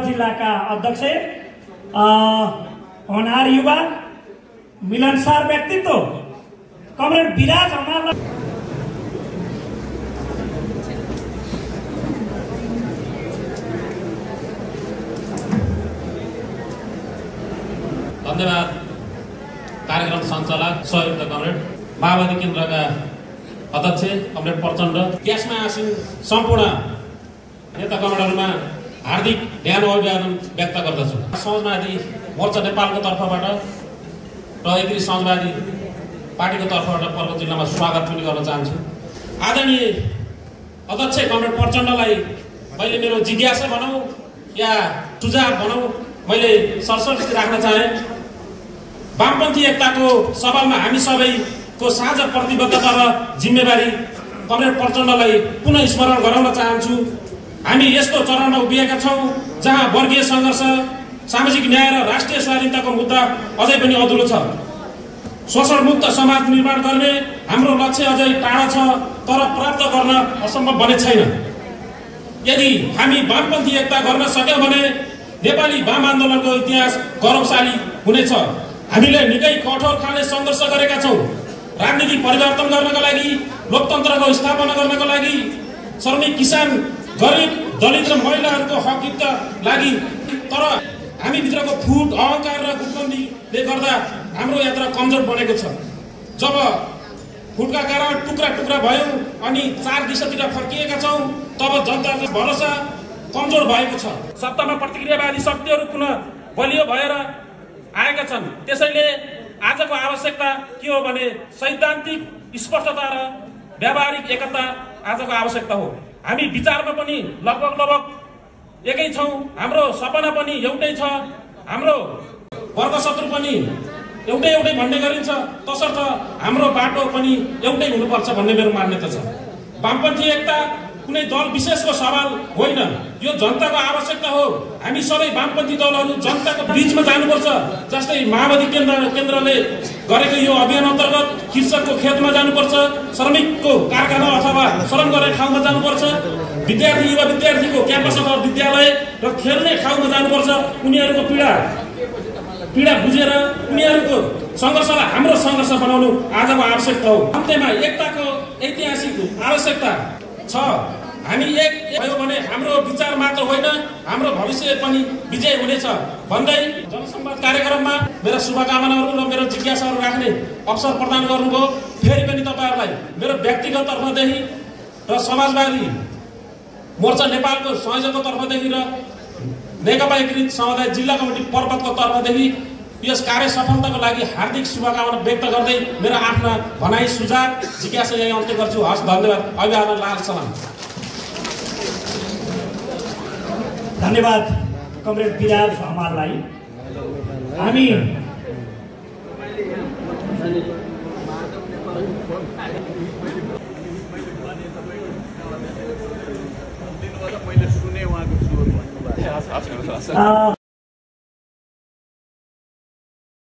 जिल्लाका अध्यक्ष होनार युवा मिलनसार व्यक्तित्व कमरेड विराज हमारलाई धन्यवाद। कार्यक्रम सञ्चालक सहयुक्त कमरेड माओवादी केन्द्रका अध्यक्ष कमरेड प्रचण्ड, त्यसमा आसीन सम्पूर्ण नेता कमरेडहरूमा हार्दिक ध्यान अभिवादन व्यक्त गर्दछु। समाजवादी मोर्चा नेपालको तर्फबाट र एग्री समाजवादी पार्टीको तर्फबाट पर्वत जिल्लामा स्वागत पनि गर्न चाहन्छु। आदरणीय अध्यक्ष कमरेड प्रचण्डलाई मैले मेरो जिज्ञासा भनौँ या सुझाव भनौँ मैले सरसर्ती राख्न चाहे। वामपन्थी एकताको सवालमा हामी सबैको साझा प्रतिबद्धता र जिम्मेवारी कमरेड प्रचण्डलाई पुनः स्मरण गराउन चाहन्छु। हामी यस्तो चरणमा उभिएका छौँ जहाँ वर्गीय सङ्घर्ष, सामाजिक न्याय र राष्ट्रिय स्वाधीनताको मुद्दा अझै पनि अधुरो छ। शोषणमुक्त समाज निर्माण गर्ने हाम्रो लक्ष्य अझै टाढा छ, तर प्राप्त गर्न असम्भव बने छैन। यदि हामी वामपन्थी एकता गर्न सक्यौँ भने नेपाली वाम आन्दोलनको इतिहास गौरवशाली हुनेछ। हामीले निकै कठोर खाले सङ्घर्ष गरेका छौँ, राजनीतिक परिवर्तन गर्नको लागि, लोकतन्त्रको स्थापना गर्नको लागि, श्रमिक, किसान, गरिब, दलित र महिलाहरूको हकका लागि। तर हामीभित्रको फुट, अहङ्कार र गुटबन्दीले गर्दा हाम्रो यात्रा कमजोर बनेको छ। जब फुटका कारण टुक्रा टुक्रा भयौँ अनि चार दिशातिर फर्किएका छौँ, तब जनताको भरोसा कमजोर भएको छ। सत्तामा प्रतिक्रियावादी शक्तिहरू पुनः बलियो भएर आएका छन्। त्यसैले आजको आवश्यकता के हो भने सैद्धान्तिक स्पष्टता र व्यावहारिक एकता आजको आवश्यकता हो। हामी विचारमा पनि लगभग एकै छौँ, हाम्रो सपना पनि एउटै छ, हाम्रो वर्गशत्रु पनि एउटै भन्ने गरिन्छ, तसर्थ हाम्रो बाटो पनि एउटै हुनुपर्छ भन्ने मेरो मान्यता छ। वामपन्थी एकता कुनै दल विशेषको सवाल होइन, यो जनताको आवश्यकता हो। हामी सबै वामपन्थी दलहरू जनताको बीचमा जानुपर्छ। जस्तै माओवादी केन्द्रले गरेको यो अभियान अन्तर्गत कृषकको खेतमा जानुपर्छ, श्रमिकको कारखाना अथवा श्रम गर्ने ठाउँमा जानुपर्छ, विद्यार्थी युवा विद्यार्थीको क्याम्पस अथवा विद्यालय र खेल्ने ठाउँमा जानुपर्छ। उनीहरूको पीडा बुझेर उनीहरूको सङ्घर्षलाई हाम्रो सङ्घर्ष बनाउनु आजको आवश्यकता हो। अन्त्यमा एकताको ऐतिहासिक आवश्यकता छ। हामी एक भयो भने हाम्रो विचार मात्र होइन, हाम्रो भविष्य पनि विजय हुनेछ भन्दै जनसंवाद कार्यक्रममा मेरा शुभकामनाहरू र मेरो जिज्ञासाहरू राख्ने अवसर प्रदान गर्नुभयो। फेरि पनि तपाईँहरूलाई मेरो व्यक्तिगत तर्फदेखि र समाजवादी मोर्चा नेपालको संयोजकको तर्फदेखि र नेकपा एकीकृत समुदाय जिल्ला कमिटी पर्वतको तर्फदेखि यस कार्य सफलताको लागि हार्दिक शुभकामना व्यक्त गर्दै मेरो आफ्ना भनाइ सुझाव जिज्ञासा यही अन्त्य गर्छु। हस्, धन्यवाद। अभिवादन, लाल सलाम। धन्यवाद कमरेड विराज हमारलाई। हामी मैले सुने उहाँको